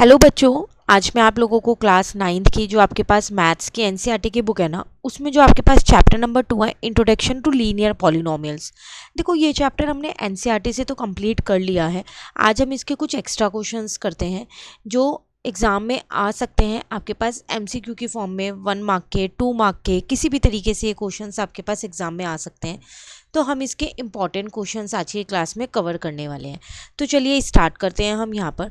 Hello बच्चों। आज मैं आप लोगों को क्लास 9th की जो आपके पास मैथ्स की एनसीईआरटी की बुक है ना, उसमें जो आपके पास चैप्टर नंबर 2 है, इंट्रोडक्शन टू लीनियर पॉलिनोमियल्स। देखो, ये चैप्टर हमने एनसीईआरटी से तो कंप्लीट कर लिया है। आज हम इसके कुछ एक्स्ट्रा क्वेश्चंस करते हैं जो एग्ज़ाम में आ सकते हैं आपके पास एमसीक्यू की फॉर्म में। 1 मार्क के, 2 मार्क के, किसी भी तरीके से ये क्वेश्चंस आपके पास एग्जाम में आ सकते हैं। तो हम इसके इंपॉर्टेंट क्वेश्चंस आज की क्लास में कवर करने वाले हैं। तो चलिए स्टार्ट करते हैं हम यहाँ पर।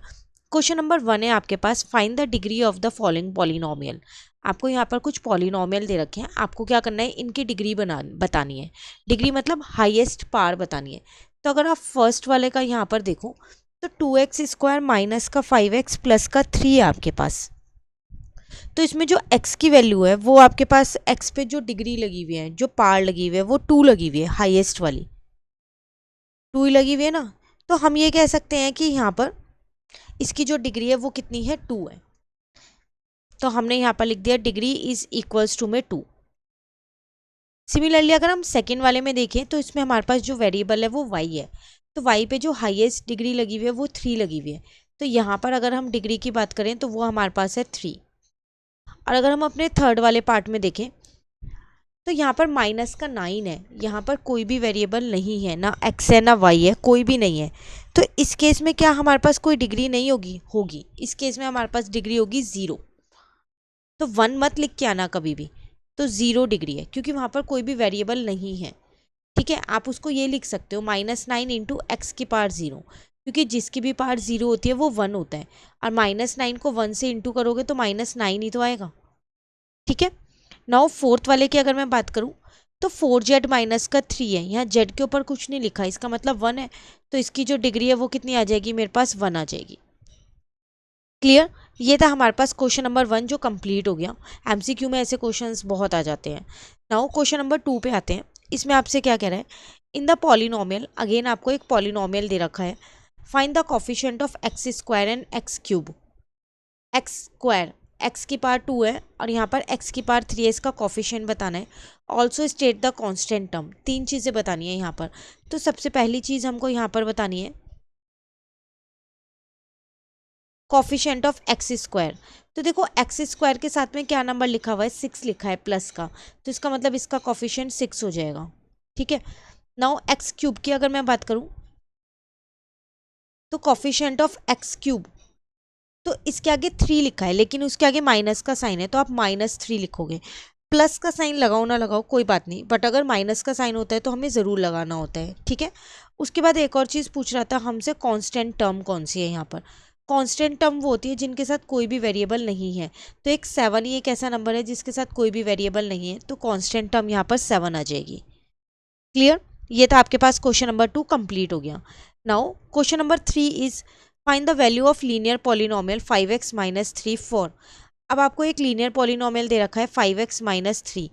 क्वेश्चन नंबर 1 है आपके पास, find the degree of the following polynomial. आपको यहाँ पर कुछ पॉलिनोमियल दे रखे हैं, आपको क्या करना है, इनकी डिग्री बतानी है। डिग्री मतलब हाईएस्ट पावर बतानी है। तो अगर आप फर्स्ट वाले का यहाँ पर देखो तो 2x² माइनस का 5x प्लस का 3 है आपके पास। तो इसमें जो x की वैल्यू है वो आपके पास x पे जो डिग्री लगी हुई है, जो पावर लगी हुई है, वो 2 लगी हुई है, हाईएस्ट वाली 2 ही लगी हुई है ना। तो हम ये कह सकते हैं कि यहाँ पर इसकी जो डिग्री है वो कितनी है, 2 है। तो हमने यहाँ पर लिख दिया डिग्री इज इक्वल्स टू में 2। सिमिलरली अगर हम सेकेंड वाले में देखें तो इसमें हमारे पास जो वेरिएबल है वो y है। तो y पे जो हाईएस्ट डिग्री लगी हुई है वो 3 लगी हुई है। तो यहाँ पर अगर हम डिग्री की बात करें तो वो हमारे पास है 3। और अगर हम अपने थर्ड वाले पार्ट में देखें तो यहाँ पर माइनस का 9 है। यहाँ पर कोई भी वेरिएबल नहीं है, ना x है ना y है, कोई भी नहीं है। तो इस केस में क्या हमारे पास कोई डिग्री नहीं होगी इस केस में हमारे पास डिग्री होगी 0। तो 1 मत लिख के आना कभी भी। तो 0 डिग्री है क्योंकि वहाँ पर कोई भी वेरिएबल नहीं है। ठीक है, आप उसको ये लिख सकते हो -9 इंटू एक्स की पावर 0, क्योंकि जिसकी भी पावर 0 होती है वो 1 होता है। और -9 को 1 से इंटू करोगे तो -9 ही तो आएगा। ठीक है, नाउ फोर्थ वाले की अगर मैं बात करूँ तो 4z माइनस का 3 है। यहाँ z के ऊपर कुछ नहीं लिखा, इसका मतलब 1 है। तो इसकी जो डिग्री है वो कितनी आ जाएगी, मेरे पास 1 आ जाएगी। क्लियर। ये था हमारे पास क्वेश्चन नंबर 1 जो कंप्लीट हो गया। एमसीक्यू में ऐसे क्वेश्चंस बहुत आ जाते हैं। नाउ क्वेश्चन नंबर 2 पे आते हैं। इसमें आपसे क्या कह रहा है, इन द पॉलिनोमियल, अगेन आपको एक पॉलिनोमियल दे रखा है। Find the coefficient of x² and x³। x² x की पावर 2 है और यहाँ पर x की पावर 3 है, इसका कोफिशिएंट बताना है। Also state the constant term, 3 चीज़ें बतानी है यहाँ पर। तो सबसे पहली चीज़ हमको यहाँ पर बतानी है कॉफिशिएंट ऑफ x²। तो देखो x² के साथ में क्या नंबर लिखा हुआ है, 6 लिखा है प्लस का। तो इसका मतलब इसका कॉफिशिएंट 6 हो जाएगा। ठीक है, नाउ x³ की अगर मैं बात करूं तो कॉफिशिएंट ऑफ x³, तो इसके आगे 3 लिखा है लेकिन उसके आगे माइनस का साइन है, तो आप -3 लिखोगे। प्लस का साइन लगाओ ना लगाओ कोई बात नहीं, बट अगर माइनस का साइन होता है तो हमें ज़रूर लगाना होता है। ठीक है, उसके बाद एक और चीज़ पूछ रहा था हमसे, कांस्टेंट टर्म कौन सी है। यहाँ पर कांस्टेंट टर्म वो होती है जिनके साथ कोई भी वेरिएबल नहीं है। तो एक 7 ही एक ऐसा नंबर है जिसके साथ कोई भी वेरिएबल नहीं है, तो कांस्टेंट टर्म यहाँ पर 7 आ जाएगी। क्लियर। ये था आपके पास क्वेश्चन नंबर 2 कंप्लीट हो गया। Now question number 3 is find the value of linear polynomial 5x minus 3 4। अब आपको एक लीनियर पॉलिनोमियल दे रखा है 5x माइनस 3।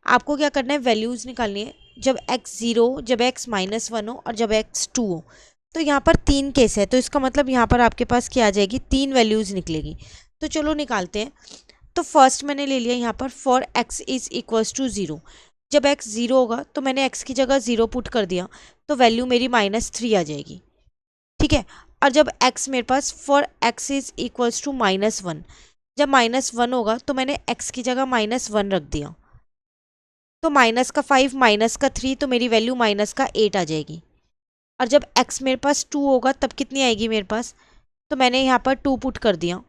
आपको क्या करना है, वैल्यूज़ निकालनी है जब x 0, जब x -1 हो और जब x 2 हो। तो यहाँ पर 3 केस है, तो इसका मतलब यहाँ पर आपके पास क्या आ जाएगी, 3 वैल्यूज़ निकलेगी। तो चलो निकालते हैं। तो फर्स्ट मैंने ले लिया यहाँ पर for x is equals to 0। जब x 0 होगा तो मैंने x की जगह 0 पुट कर दिया, तो वैल्यू मेरी -3 आ जाएगी। ठीक है, और जब x मेरे पास for x is equals to -1, जब -1 होगा तो मैंने x की जगह -1 रख दिया, तो -5 -3, तो मेरी वैल्यू -8 आ जाएगी। और जब x मेरे पास 2 होगा तब कितनी आएगी मेरे पास, तो मैंने यहाँ पर 2 पुट कर दिया,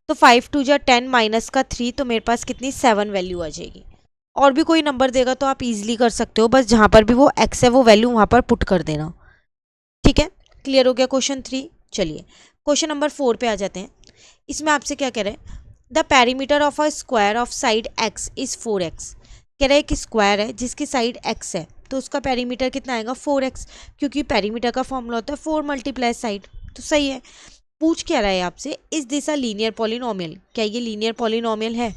तो 5 2 जा 10 -3, तो मेरे पास कितनी 7 वैल्यू आ जाएगी। और भी कोई नंबर देगा तो आप इजीली कर सकते हो, बस जहाँ पर भी वो x है वो वैल्यू वहाँ पर पुट कर देना। ठीक है, क्लियर हो गया क्वेश्चन 3। चलिए क्वेश्चन नंबर 4 पे आ जाते हैं। इसमें आपसे क्या कह रहे हैं, the perimeter of a square of side x is 4x। कह रहा है कि स्क्वायर है जिसकी साइड x है, तो उसका पेरीमीटर कितना आएगा, 4x, क्योंकि पेरीमीटर का फॉर्मूला होता है 4 मल्टीप्लाई साइड। तो सही है। पूछ क्या रहा है आपसे, is this a linear polynomial, क्या ये लीनियर पॉलिनोमियल है।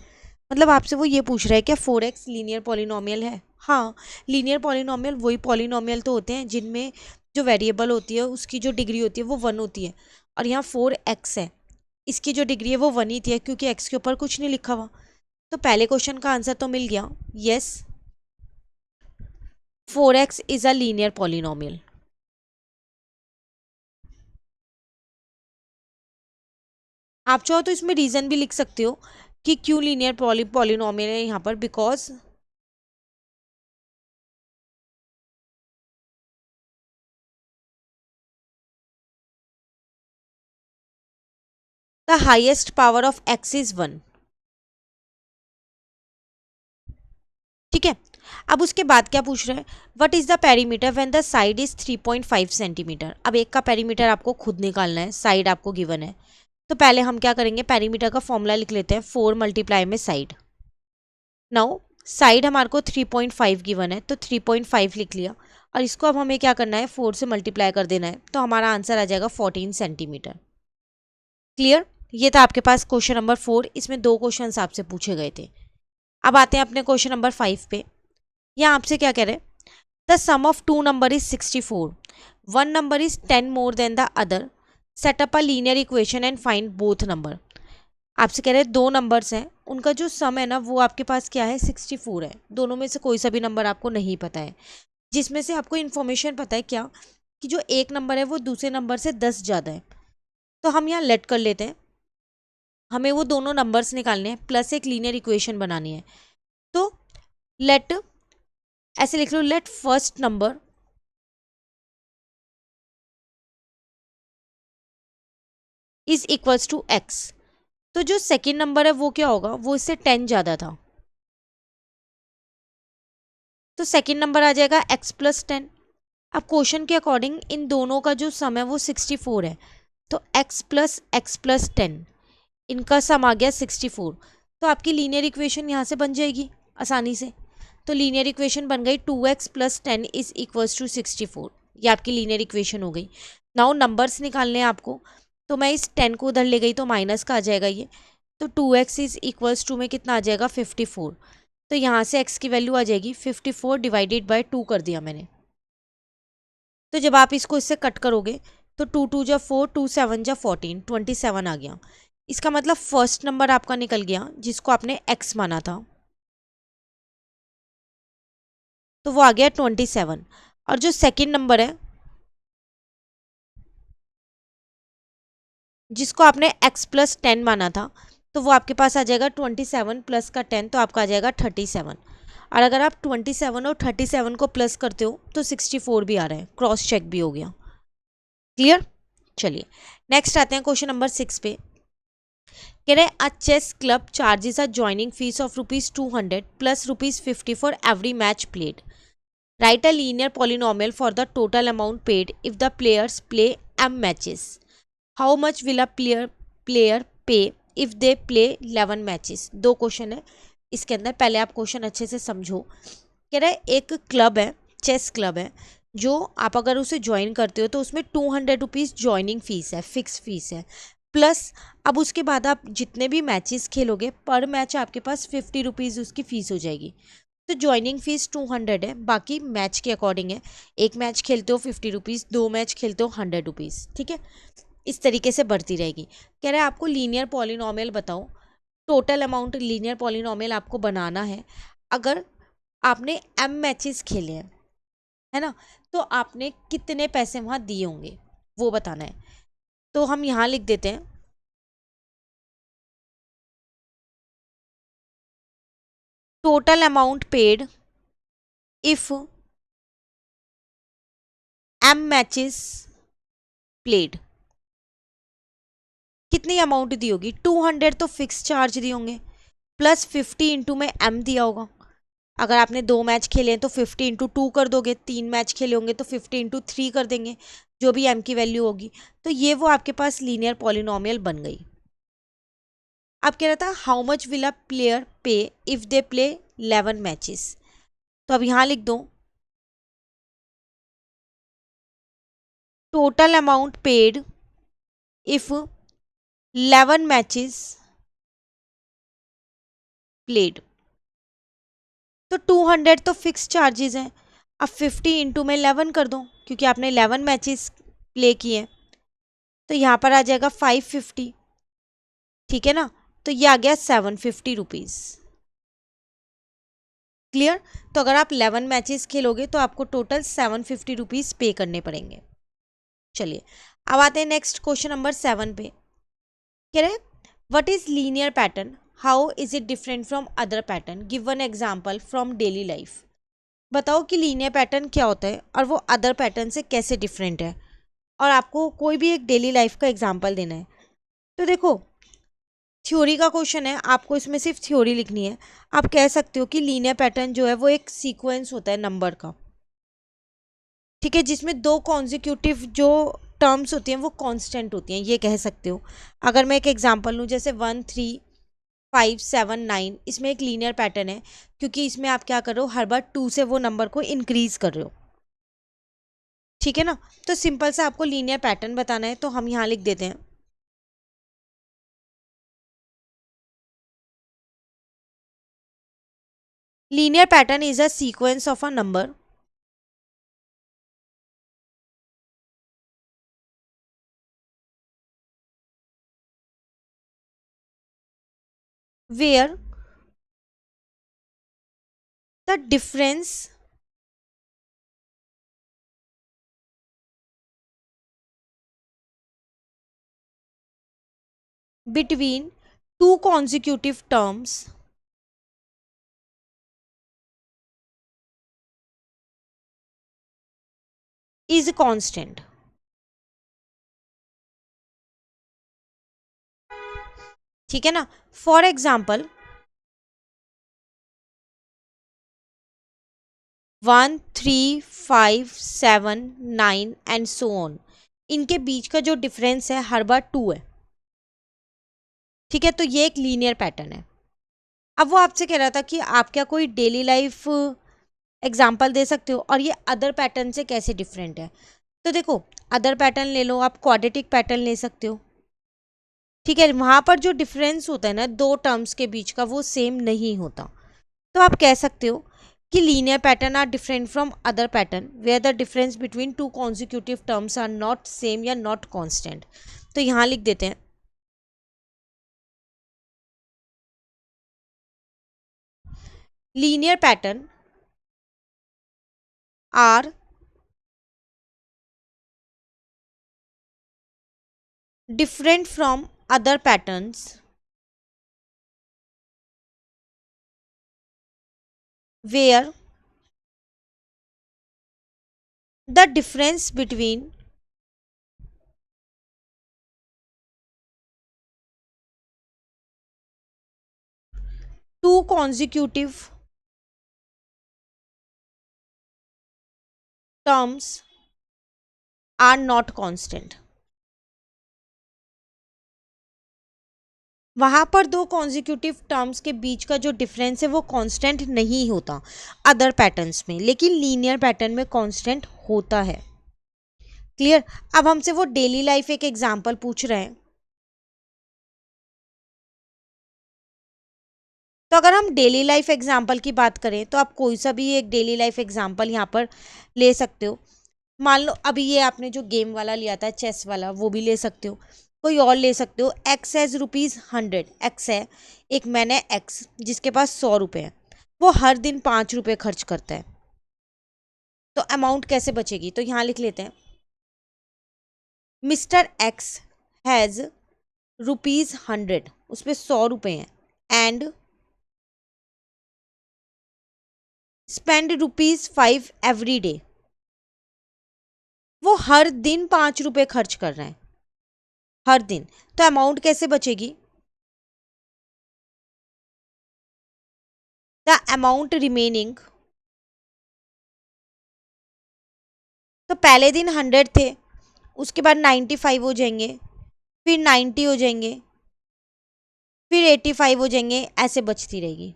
मतलब आपसे वो ये पूछ रहा है क्या 4x लीनियर पॉलिनोमियल है। हाँ, लीनियर पॉलिनोमियल वही पॉलिनोमियल तो होते हैं जिनमें जो वेरिएबल होती है उसकी जो डिग्री होती है वो 1 होती है। और यहाँ 4x है, इसकी जो डिग्री है वो 1 ही थी है क्योंकि x के ऊपर कुछ नहीं लिखा हुआ। तो पहले क्वेश्चन का आंसर तो मिल गया, yes 4x is a linear polynomial. आप चाहो तो इसमें रीज़न भी लिख सकते हो कि क्यों लीनियर पॉलिनोमियल है यहाँ पर, because the highest power of x is 1। ठीक है, अब उसके बाद क्या पूछ रहे हैं, what is the perimeter when the side is 3.5 centimetre. अब एक का पेरीमीटर आपको खुद निकालना है, साइड आपको गिवन है। तो पहले हम क्या करेंगे, पेरीमीटर का फॉर्मूला लिख लेते हैं, 4 मल्टीप्लाई में साइड। नाउ साइड हमारे को 3.5 गिवन है, तो 3.5 लिख लिया, और इसको अब हमें क्या करना है, 4 से मल्टीप्लाई कर देना है, तो हमारा आंसर आ जाएगा 14 सेंटीमीटर। क्लियर, ये था आपके पास क्वेश्चन नंबर 4। इसमें 2 क्वेश्चन आपसे पूछे गए थे। अब आते हैं अपने क्वेश्चन नंबर 5 पे। यहाँ आपसे क्या कह रहे हैं, the sum of 2 number is 64, 1 number is 10 more than the other, set up a linear equation and find both number. आपसे कह रहे हैं 2 नंबर्स हैं, उनका जो सम है ना वो आपके पास क्या है, 64 है। दोनों में से कोई सा भी नंबर आपको नहीं पता है, जिसमें से आपको इन्फॉर्मेशन पता है क्या, कि जो एक नंबर है वो दूसरे नंबर से 10 ज़्यादा है। तो हम यहाँ लेट कर लेते हैं, हमें वो दोनों नंबर्स निकालने हैं प्लस एक लीनियर इक्वेशन बनानी है। तो लेट, ऐसे लिख लो, let first number is equals to x. तो जो सेकेंड नंबर है वो क्या होगा, वो इससे 10 ज़्यादा था, तो सेकेंड नंबर आ जाएगा x प्लस 10। अब क्वेश्चन के अकॉर्डिंग इन दोनों का जो सम है वो 64 है, तो x प्लस 10, इनका सम आ गया 64। तो आपकी लीनियर इक्वेशन यहाँ से बन जाएगी आसानी से। तो लीनियर इक्वेशन बन गई 2x plus 10 is equals to 64। ये आपकी लीनियर इक्वेशन हो गई। नाउ नंबर्स निकालने हैं आपको, तो मैं इस 10 को उधर ले गई तो माइनस का आ जाएगा ये, तो 2x इज इक्वल्स टू में कितना आ जाएगा, 54। तो यहाँ से x की वैल्यू आ जाएगी 54 डिवाइडेड बाय 2 कर दिया मैंने। तो जब आप इसको इससे कट करोगे तो 2 2 जा 4, 2 7 जा 14, 27 आ गया। इसका मतलब फर्स्ट नंबर आपका निकल गया जिसको आपने x माना था, तो वो आ गया 27। और जो सेकंड नंबर है जिसको आपने x प्लस 10 माना था, तो वो आपके पास आ जाएगा 27 प्लस का 10, तो आपका आ जाएगा 37। और अगर आप 27 और 37 को प्लस करते हो तो 64 भी आ रहा है, क्रॉस चेक भी हो गया। क्लियर, चलिए नेक्स्ट आते हैं क्वेश्चन नंबर 6 पे। कह रहे a chess club charges a joining fee of ₹200 plus ₹50 for every match played. Write a linear polynomial for the total amount paid if the players play m matches. How much will a player pay if they play 11 matches. 2 question है इसके अंदर, पहले आप question अच्छे से समझो। कह रहा है एक क्लब है, चेस क्लब है, जो आप अगर उसे ज्वाइन करते हो तो उसमें 200 रुपीज़ ज्वाइनिंग फीस है, फिक्स फीस है, प्लस अब उसके बाद आप जितने भी मैचेस खेलोगे पर मैच आपके पास 50 रुपीज़ उसकी फ़ीस हो जाएगी। तो ज्वाइनिंग फीस 200 है, बाकी मैच के अकॉर्डिंग है। एक मैच खेलते हो 50 रुपीज़, 2 मैच खेलते हो 100 रुपीज़, ठीक है, इस तरीके से बढ़ती रहेगी। कह रहा है आपको लीनियर पॉलिनोमियल बताओ, टोटल अमाउंट लीनियर पॉलिनोमियल आपको बनाना है। अगर आपने m मैचेस खेले हैं, है ना, तो आपने कितने पैसे वहाँ दिए होंगे वो बताना है। तो हम यहाँ लिख देते हैं total amount paid if m matches played. कितनी अमाउंट दी होगी, 200 तो फिक्स चार्ज दिए होंगे, प्लस 50 इंटू में m दिया होगा। अगर आपने 2 मैच खेले हैं तो 50 इंटू 2 कर दोगे, 3 मैच खेले होंगे तो 50 इंटू 3 कर देंगे, जो भी m की वैल्यू होगी। तो ये वो आपके पास लीनियर पॉलिनोमियल बन गई। अब कह रहा था how much will a player pay if they play 11 matches. तो अब यहाँ लिख दो total amount paid if 11 matches played. तो 200 तो फिक्स चार्जेस हैं, अब 50 इंटू में 11 कर दो क्योंकि आपने 11 मैचेस प्ले किए, तो यहाँ पर आ जाएगा 550, ठीक है ना। तो ये आ गया 750 रुपीज़। क्लियर, तो अगर आप 11 मैचेस खेलोगे तो आपको टोटल 750 रुपीज़ पे करने पड़ेंगे। चलिए अब आते हैं नेक्स्ट क्वेश्चन नंबर 7 पे। कह रहे what is linear pattern, how is it different from other pattern, give one example from daily life. बताओ कि लीनियर पैटर्न क्या होता है और वो अदर पैटर्न से कैसे डिफरेंट है, और आपको कोई भी एक डेली लाइफ का एग्जाम्पल देना है। तो देखो, थ्योरी का क्वेश्चन है, आपको इसमें सिर्फ थ्योरी लिखनी है। आप कह सकते हो कि लीनियर पैटर्न जो है वो एक सीक्वेंस होता है नंबर का, ठीक है, जिसमें दो कॉन्जिक्यूटिव जो टर्म्स होती हैं वो कांस्टेंट होती हैं, ये कह सकते हो। अगर मैं एक एग्जांपल लूँ, जैसे 1 3 5 7 9, इसमें एक लीनियर पैटर्न है, क्योंकि इसमें आप क्या कर रहे हो, हर बार 2 से वो नंबर को इंक्रीज कर रहे हो, ठीक है ना। तो सिंपल सा आपको लीनियर पैटर्न बताना है, तो हम यहाँ लिख देते हैं, linear pattern is a sequence of a number where the difference between two consecutive terms is constant, ठीक है ना। For example 1 3 5 7 9 and so on, इनके बीच का जो डिफरेंस है हर बार 2 है, ठीक है। तो ये एक लीनियर पैटर्न है। अब वो आपसे कह रहा था कि आप क्या कोई डेली लाइफ एग्जाम्पल दे सकते हो और ये अदर पैटर्न से कैसे डिफरेंट है। तो देखो, अदर पैटर्न ले लो, आप क्वाड्रेटिक पैटर्न ले सकते हो, ठीक है। वहाँ पर जो डिफरेंस होता है ना दो टर्म्स के बीच का, वो सेम नहीं होता। तो आप कह सकते हो कि linear pattern are different from other pattern where the difference between two consecutive terms are not same या नॉट कांस्टेंट। तो यहाँ लिख देते हैं, linear pattern are different from other patterns where the difference between two consecutive terms are not constant। वहां पर दो consecutive terms के बीच का जो डिफरेंस है वो कांस्टेंट नहीं होता अदर पैटर्न्स में, लेकिन लीनियर पैटर्न में कांस्टेंट होता है। क्लियर। अब हमसे वो डेली लाइफ एक एग्जांपल पूछ रहे हैं, तो अगर हम डेली लाइफ एग्जांपल की बात करें तो आप कोई सा भी एक डेली लाइफ एग्जांपल यहाँ पर ले सकते हो। मान लो अभी ये आपने जो गेम वाला लिया था, चेस वाला, वो भी ले सकते हो, कोई और ले सकते हो। एक्स हैज़ ₹100, एक्स है एक, मैंने एक्स जिसके पास 100 रुपये है, वो हर दिन 5 रुपये खर्च करता है, तो अमाउंट कैसे बचेगी। तो यहाँ लिख लेते हैं, मिस्टर एक्स हैज़ ₹100, उस पर 100 रुपये हैं, एंड स्पेंड ₹5 एवरी डे, वो हर दिन 5 रुपये खर्च कर रहे हैं, हर दिन। तो अमाउंट कैसे बचेगी, द अमाउंट रिमेनिंग, तो पहले दिन 100 थे, उसके बाद 95 हो जाएंगे, फिर 90 हो जाएंगे, फिर 85 हो जाएंगे, ऐसे बचती रहेगी।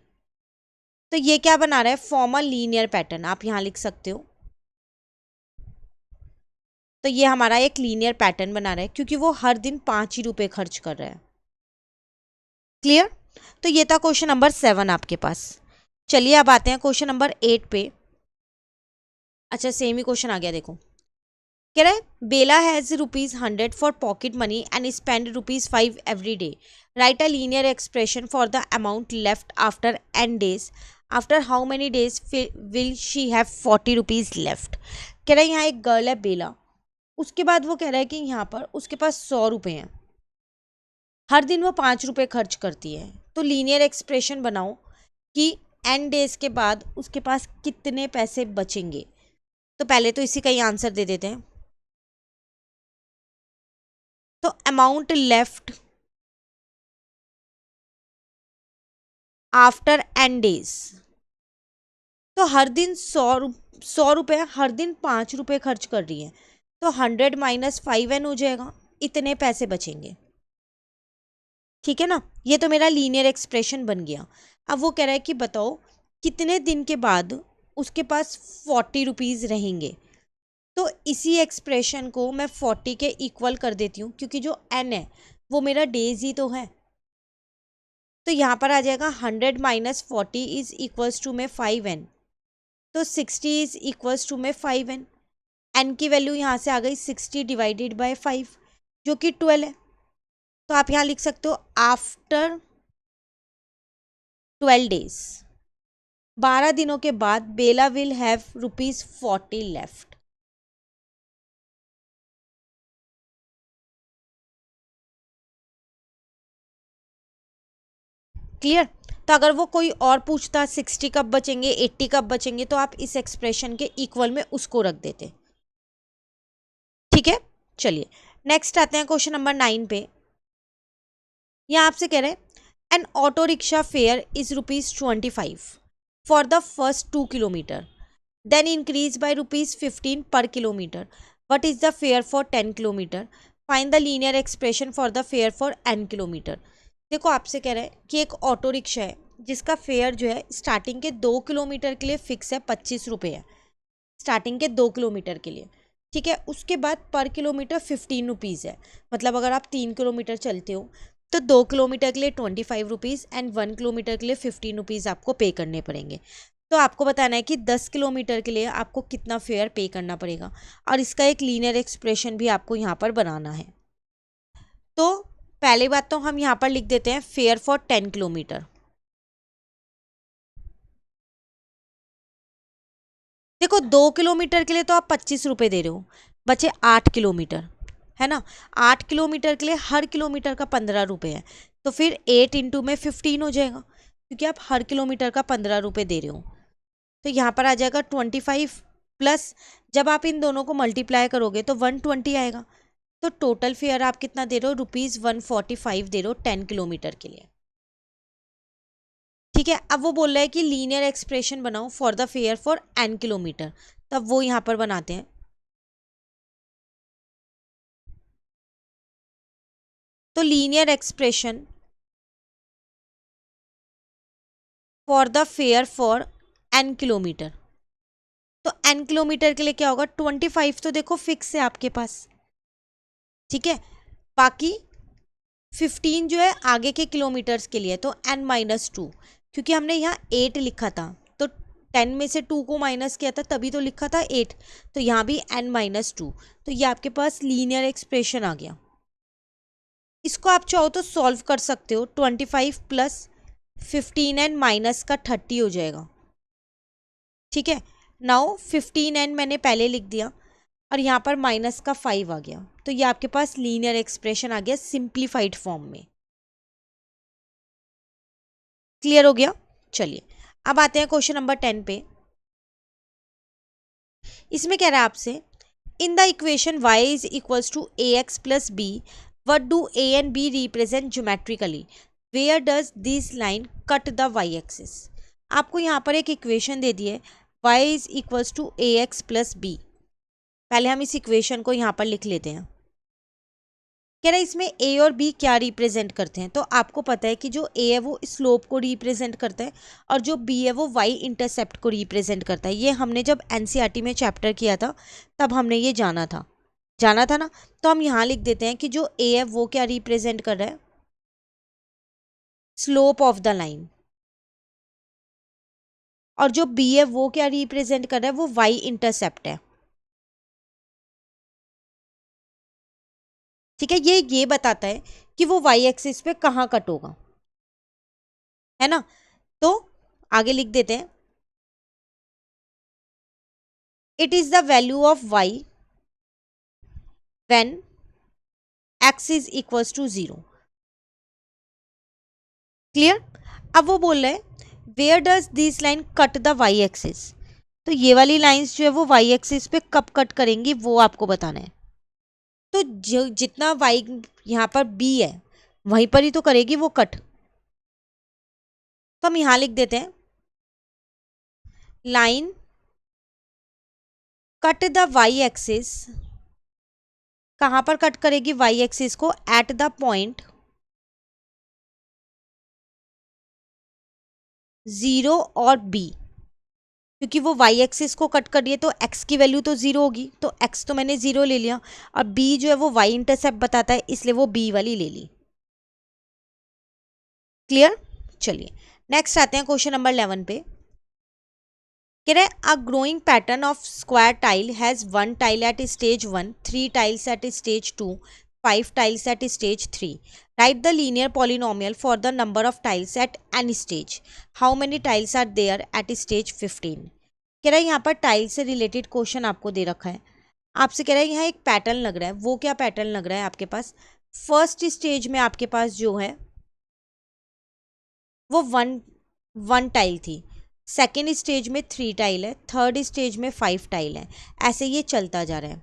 तो ये क्या बना रहा है, फॉर्म अ लीनियर पैटर्न, आप यहाँ लिख सकते हो। तो ये हमारा एक लीनियर पैटर्न बना रहा है, क्योंकि वो हर दिन 5 ही रुपये खर्च कर रहा है। क्लियर। तो ये था क्वेश्चन नंबर 7 आपके पास। चलिए अब आते हैं क्वेश्चन नंबर 8 पे। अच्छा, सेम ही क्वेश्चन आ गया, देखो कह रहा है Bella has ₹100 for pocket money and spend ₹5 every day, write a linear expression for the amount left after n days, after how many days will she have ₹40 left. कह रहा है यहाँ एक गर्ल है बेला, उसके बाद वो कह रहा है कि यहाँ पर उसके पास 100 रुपये हैं, हर दिन वो 5 रुपये खर्च करती है, तो लीनियर एक्सप्रेशन बनाओ कि n डेज के बाद उसके पास कितने पैसे बचेंगे। तो पहले तो इसी का ही आंसर दे देते हैं। तो amount left after n days, तो हर दिन 100 रुपये, हर दिन 5 रुपये खर्च कर रही है, तो 100 माइनस 5n हो जाएगा, इतने पैसे बचेंगे। ठीक है ना, ये तो मेरा लीनियर एक्सप्रेशन बन गया। अब वो कह रहा है कि बताओ कितने दिन के बाद उसके पास 40 रुपीज़ रहेंगे। तो इसी एक्सप्रेशन को मैं 40 के इक्वल कर देती हूँ, क्योंकि जो n है वो मेरा डेज ही तो है। तो यहाँ पर आ जाएगा 100 माइनस 40 इज इक्वल्स टू में 5n, तो 60 इज इक्वल्स टू में 5n। n की वैल्यू यहाँ से आ गई 60 डिवाइडेड बाय 5, जो कि 12 है। तो आप यहाँ लिख सकते हो आफ्टर 12 डेज, 12 दिनों के बाद बेला विल हैव ₹40 लेफ्ट। क्लियर। तो अगर वो कोई और पूछता 60 कब बचेंगे, 80 कब बचेंगे, तो आप इस एक्सप्रेशन के इक्वल में उसको रख देते। ठीक है, चलिए नेक्स्ट आते हैं क्वेश्चन नंबर 9 पे। यहाँ आपसे कह रहे हैं N auto rickshaw fair is ₹25 for the first 2 kilometre, then increase by ₹15 per kilometer. What is the fare for 10 kilometer? Find the linear expression for the fare for n kilometer. देखो आपसे कह रहा है कि एक ऑटो रिक्शा है जिसका fair जो है स्टार्टिंग के 2 किलोमीटर के लिए फिक्स है, 25 रुपये है स्टार्टिंग के 2 किलोमीटर के लिए। ठीक है, उसके बाद पर किलोमीटर 15 रुपीज़ है। मतलब अगर आप 3 किलोमीटर चलते हो तो 2 किलोमीटर के लिए 25 रुपीज़ एंड 1 किलोमीटर के लिए 15 रुपीज़ आपको पे करने पड़ेंगे। तो आपको बताना है कि 10 किलोमीटर के लिए आपको कितना फेयर पे करना पड़ेगा, और इसका एक लीनियर एक्सप्रेशन भी आपको यहाँ पर बनाना है। तो पहली बात तो हम यहाँ पर लिख देते हैं फेयर फॉर 10 किलोमीटर। देखो 2 किलोमीटर के लिए तो आप 25 रुपये दे रहे हो, बचे 8 किलोमीटर, है ना। 8 किलोमीटर के लिए हर किलोमीटर का 15 रुपये है, तो फिर 8 इंटू में 15 हो जाएगा, क्योंकि आप हर किलोमीटर का 15 रुपये दे रहे हो। तो यहाँ पर आ जाएगा 25 प्लस, जब आप इन दोनों को मल्टीप्लाई करोगे तो 120 आएगा। तो टोटल फेयर आप कितना दे रहे हो, ₹145 दे रहे हो 10 किलोमीटर के लिए। ठीक है, अब वो बोल रहा है कि लीनियर एक्सप्रेशन बनाओ for the fair for n kilometre, तब वो यहाँ पर बनाते हैं। तो linear expression for the fair for n kilometre, तो n किलोमीटर के लिए क्या होगा, 25 तो देखो फिक्स है आपके पास। ठीक है, बाकी 15 जो है आगे के किलोमीटर्स के लिए, तो n-2, क्योंकि हमने यहाँ 8 लिखा था, तो 10 में से 2 को माइनस किया था तभी तो लिखा था 8, तो यहाँ भी n-2। तो ये आपके पास लीनियर एक्सप्रेशन आ गया। इसको आप चाहो तो सॉल्व कर सकते हो, 25 प्लस 15n माइनस का 30 हो जाएगा। ठीक है, नाउ 15n मैंने पहले लिख दिया और यहाँ पर माइनस का 5 आ गया, तो ये आपके पास लीनियर एक्सप्रेशन आ गया सिंप्लीफाइड फॉर्म में। क्लियर हो गया। चलिए अब आते हैं क्वेश्चन नंबर 10 पे। इसमें कह रहा है आपसे in the equation y is equals to ax plus b, what do a and b represent geometrically, where does this line cut the y axis. आपको यहाँ पर एक इक्वेशन दे दी है y is equals to ax plus b. पहले हम इस इक्वेशन को यहाँ पर लिख लेते हैं। कह रहा है इसमें ए और बी क्या रिप्रेजेंट करते हैं, तो आपको पता है कि जो ए है वो स्लोप को रिप्रेजेंट करता है और जो बी है वो वाई इंटरसेप्ट को रिप्रेजेंट करता है। ये हमने जब एनसीईआरटी में चैप्टर किया था तब हमने ये जाना था ना। तो हम यहाँ लिख देते हैं कि जो ए है वो क्या रिप्रेजेंट कर रहा है, स्लोप ऑफ द लाइन, और जो बी है वो क्या रिप्रेजेंट कर रहा है, वो वाई इंटरसेप्ट है। ठीक है, ये बताता है कि वो वाई एक्सिस पे कहाँ कट होगा, है ना। तो आगे लिख देते हैं it is the value of y when x is equals to 0। Clear. अब वो बोल रहे हैं where does this line cut the y axis, तो ये वाली लाइंस जो है वो वाई एक्सिस पे कब कट करेंगी वो आपको बताना है। तो जो जितना वाई यहाँ पर बी है वहीं पर ही तो करेगी वो कट। तो हम यहाँ लिख देते हैं line cut the y axis, कहाँ पर कट करेगी वाई एक्सिस को, एट द पॉइंट 0 और बी, क्योंकि वो वाई एक्सिस को कट कर रही है तो एक्स की वैल्यू तो 0 होगी, तो एक्स तो मैंने 0 ले लिया, और बी जो है वो वाई इंटरसेप्ट बताता है इसलिए वो बी वाली ले ली। क्लियर। चलिए नेक्स्ट आते हैं क्वेश्चन नंबर 11 पे। कह रहे a growing pattern of square tile has 1 tile at stage 1, 3 tiles at stage 2, 5 tiles at stage 3। Write the linear polynomial for the number of tiles at any stage. How many tiles are there at stage 15। कह रहा है यहाँ पर tile से related question आपको दे रखा है। आपसे कह रहा है यहाँ एक पैटर्न लग रहा है, वो क्या पैटर्न लग रहा है आपके पास, फर्स्ट स्टेज में आपके पास जो है वो वन वन टाइल थी, सेकेंड स्टेज में 3 टाइल है, थर्ड स्टेज में 5 टाइल है, ऐसे ये चलता जा रहा है।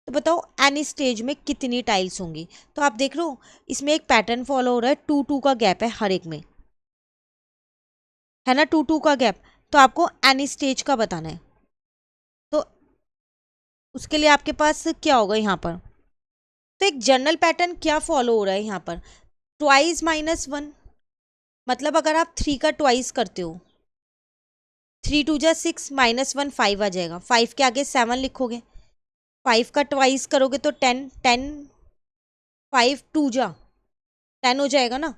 तो बताओ एन स्टेज में कितनी टाइल्स होंगी। तो आप देख लो इसमें एक पैटर्न फॉलो हो रहा है, 2 2 का गैप है हर एक में, है ना, 2 2 का गैप। तो आपको एन स्टेज का बताना है, तो उसके लिए आपके पास क्या होगा यहाँ पर। तो एक जनरल पैटर्न क्या फॉलो हो रहा है यहाँ पर, ट्वाइस -1, मतलब अगर आप 3 का ट्वाइस करते हो, 3 2 जा 6, -1 5 आ जाएगा, 5 के आगे 7 लिखोगे, 5 का ट्वाइस करोगे तो 10, 10 5 2 जा 10 हो जाएगा ना।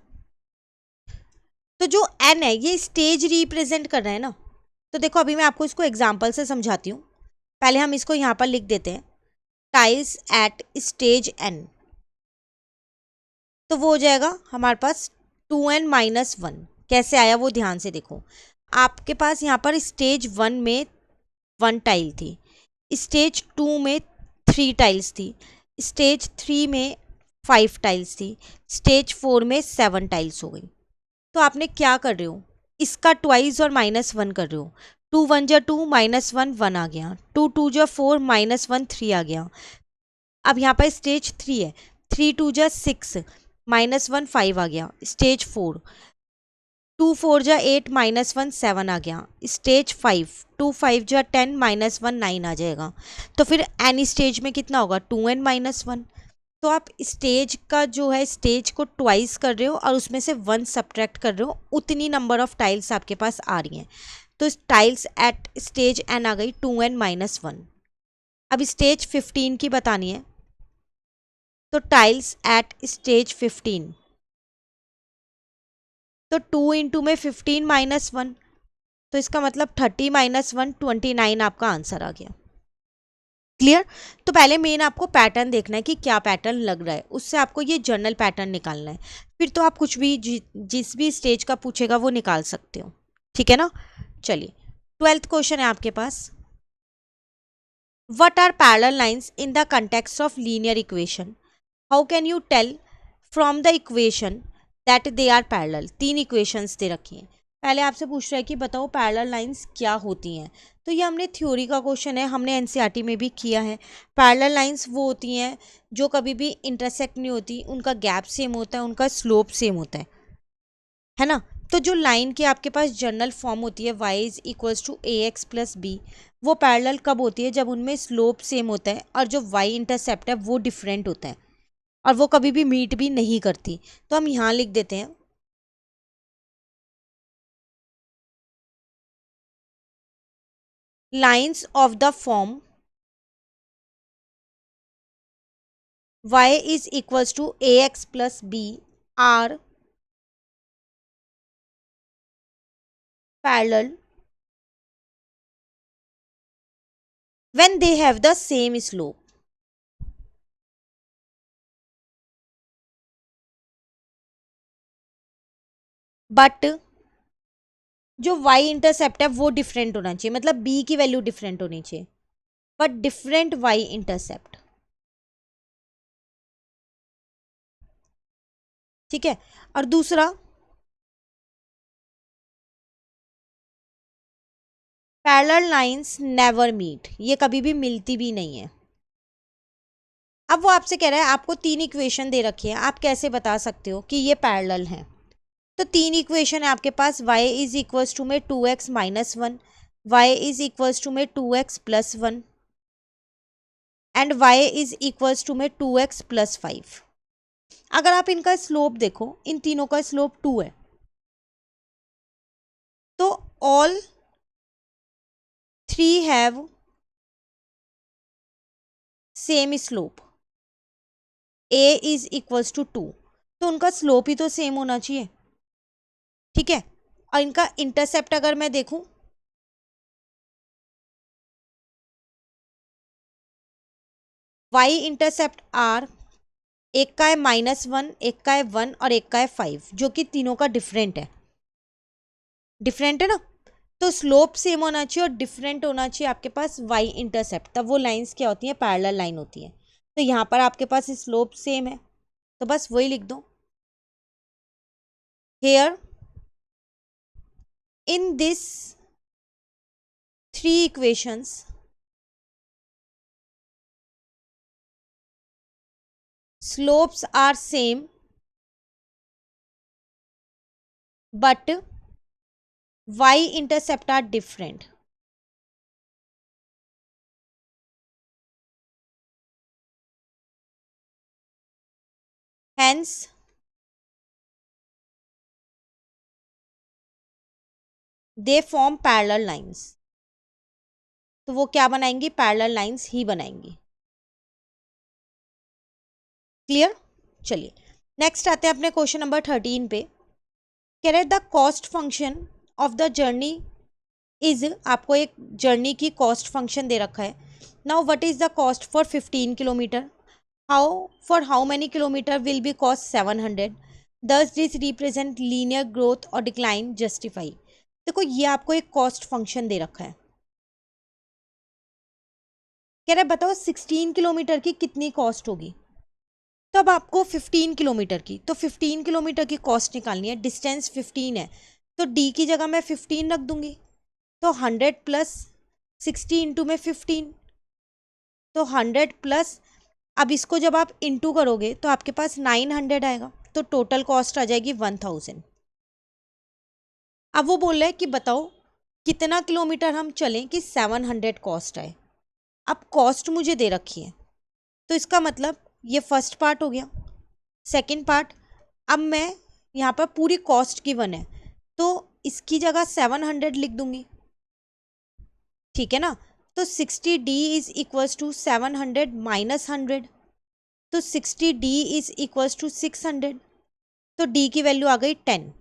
तो जो एन है ये स्टेज रिप्रेजेंट कर रहा है ना। तो देखो अभी मैं आपको इसको एग्जाम्पल से समझाती हूँ। पहले हम इसको यहाँ पर लिख देते हैं टाइल्स एट स्टेज एन, तो वो हो जाएगा हमारे पास 2n-1। कैसे आया वो ध्यान से देखो, आपके पास यहाँ पर स्टेज 1 में 1 टाइल थी, स्टेज 2 में 3 टाइल्स थी, स्टेज 3 में 5 टाइल्स थी, स्टेज 4 में 7 टाइल्स हो गई। तो आपने क्या कर रहे हो, इसका ट्वाइस और -1 कर रहे हो। 2 1 जा 2, -1 1 आ गया, 2 2 जा 4, -1 3 आ गया। अब यहाँ पर स्टेज 3 है, 3 2 जा 6, -1 5 आ गया, स्टेज 4, 2 4 जा 8, -1 7 आ गया, स्टेज 5, 2 5 जा 10, -1 9 आ जाएगा। तो फिर एनी स्टेज में कितना होगा, 2n-1। तो आप स्टेज का जो है स्टेज को ट्वाइस कर रहे हो और उसमें से 1 सब्ट्रैक्ट कर रहे हो, उतनी नंबर ऑफ टाइल्स आपके पास आ रही हैं। तो टाइल्स एट स्टेज एन आ गई 2n-1। अब स्टेज 15 की बतानी है, तो टाइल्स एट स्टेज 15, तो 2 इंटू में 15 -1, तो इसका मतलब 30 -1 29 आपका आंसर आ गया। क्लियर। तो पहले मेन आपको पैटर्न देखना है कि क्या पैटर्न लग रहा है, उससे आपको ये जर्नल पैटर्न निकालना है, फिर तो आप कुछ भी जिस भी स्टेज का पूछेगा वो निकाल सकते हो। ठीक है ना। चलिए 12th क्वेश्चन है आपके पास, what are parallel lines in the context of linear equation, how can you tell from the equation that they are parallel. 3 equations दे रखी हैं। पहले आपसे पूछ रहा है कि बताओ पैरेलल लाइंस क्या होती हैं। तो ये हमने थ्योरी का क्वेश्चन है, हमने एनसीईआरटी में भी किया है। पैरेलल लाइंस वो होती हैं जो कभी भी इंटरसेक्ट नहीं होती, उनका गैप सेम होता है, उनका स्लोप सेम होता है ना। तो जो लाइन की आपके पास जनरल फॉर्म होती है y is equals to a x plus b, वो पैरेलल कब होती है, जब उनमें स्लोप सेम होता है और जो y इंटरसेप्ट है वो डिफरेंट होता है और वो कभी भी मीट भी नहीं करती। तो हम यहाँ लिख देते हैं lines of the form y is equals to a x plus b are parallel when they have the same slope। But जो y इंटरसेप्ट है वो डिफरेंट होना चाहिए, मतलब b की वैल्यू डिफरेंट होनी चाहिए, बट डिफरेंट y इंटरसेप्ट। ठीक है। और दूसरा पैरेलल लाइंस नेवर मीट, ये कभी भी मिलती भी नहीं है। अब वो आपसे कह रहा है आपको 3 इक्वेशन दे रखी है, आप कैसे बता सकते हो कि ये पैरेलल हैं। तो 3 इक्वेशन है आपके पास, y इज इक्वल्स टू में 2x minus 1, y is equals to में 2x plus 1 and y is equals to में 2x प्लस 5। अगर आप इनका स्लोप देखो, इन तीनों का स्लोप 2 है, तो all 3 have same slope, a is equals to 2, तो उनका स्लोप ही तो सेम होना चाहिए, ठीक है। और इनका इंटरसेप्ट अगर मैं देखूं, y इंटरसेप्ट r, एक का है -1, एक का है 1 और एक का है 5, जो कि तीनों का डिफरेंट है, डिफरेंट है ना। तो स्लोप सेम होना चाहिए और डिफरेंट होना चाहिए आपके पास y इंटरसेप्ट, तब वो लाइंस क्या होती हैं, पैरेलल लाइन होती हैं। तो यहाँ पर आपके पास स्लोप सेम है, तो बस वही लिख दो, here in this 3 equations slopes are same but y intercept are different. Hence they form parallel lines. तो वो क्या बनाएंगी, पैरेलल लाइंस ही बनाएंगी। क्लियर। चलिए नेक्स्ट आते हैं अपने क्वेश्चन नंबर 13 पे। कह रहे the cost function of the journey is, आपको एक जर्नी की कॉस्ट फंक्शन दे रखा है। Now what is the cost for 15 kilometre, how many kilometre will be cost 700, दस दिस रिप्रेजेंट लीनियर ग्रोथ और डिक्लाइन जस्टिफाई। देखो ये आपको एक कॉस्ट फंक्शन दे रखा है, कह रहे बताओ 16 किलोमीटर की कितनी कॉस्ट होगी। तो अब आपको 15 किलोमीटर की, तो 15 किलोमीटर की कॉस्ट निकालनी है, डिस्टेंस 15 है, तो डी की जगह मैं 15 रख दूंगी, तो 100 प्लस 60 इंटू में 15, तो 100 प्लस, अब इसको जब आप इंटू करोगे तो आपके पास 900 आएगा, तो टोटल कॉस्ट आ जाएगी 1000। अब वो बोल रहे हैं कि बताओ कितना किलोमीटर हम चलें कि 700 कॉस्ट आए। अब कॉस्ट मुझे दे रखी है, तो इसका मतलब ये फर्स्ट पार्ट हो गया। सेकंड पार्ट, अब मैं यहाँ पर पूरी कॉस्ट गिवन है, तो इसकी जगह 700 लिख दूंगी, ठीक है ना। तो 60D is equals to 700 minus 100, तो 60D इज इक्वल्स टू 600, तो D की वैल्यू आ गई 10।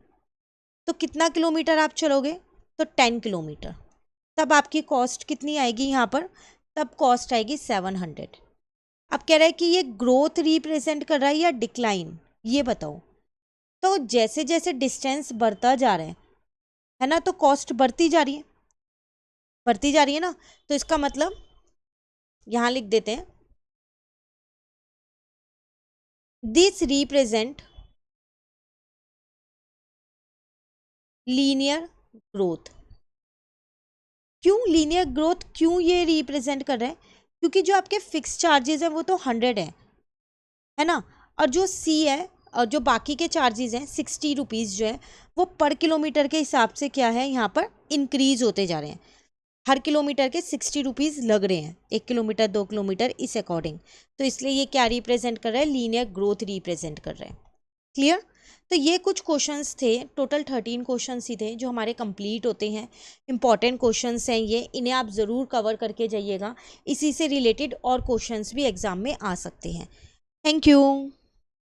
तो कितना किलोमीटर आप चलोगे, तो 10 किलोमीटर, तब आपकी कॉस्ट कितनी आएगी यहाँ पर, तब कॉस्ट आएगी 700। अब कह रहा है कि ये ग्रोथ रिप्रेजेंट कर रहा है या डिक्लाइन, ये बताओ। तो जैसे जैसे डिस्टेंस बढ़ता जा रहा है ना, तो कॉस्ट बढ़ती जा रही है, बढ़ती जा रही है ना। तो इसका मतलब यहां लिख देते हैं, दिस रिप्रेजेंट लीनियर ग्रोथ। क्यों लीनियर ग्रोथ, क्यों ये रिप्रेजेंट कर रहे हैं, क्योंकि जो आपके फिक्स चार्जेस हैं वो तो 100 है ना, और जो सी है और जो बाकी के चार्जेस हैं 60 रुपीज़ जो है वो पर किलोमीटर के हिसाब से क्या है यहाँ पर इंक्रीज होते जा रहे हैं। हर किलोमीटर के 60 रुपीज़ लग रहे हैं, 1 किलोमीटर 2 किलोमीटर इस अकॉर्डिंग। तो इसलिए ये क्या रिप्रेजेंट कर रहा है, लीनियर ग्रोथ रिप्रेजेंट कर रहा है। क्लियर। तो ये कुछ क्वेश्चंस थे, टोटल 13 क्वेश्चंस ही थे जो हमारे कंप्लीट होते हैं। इंपॉर्टेंट क्वेश्चंस हैं ये, इन्हें आप ज़रूर कवर करके जाइएगा। इसी से रिलेटेड और क्वेश्चंस भी एग्जाम में आ सकते हैं। Thank you.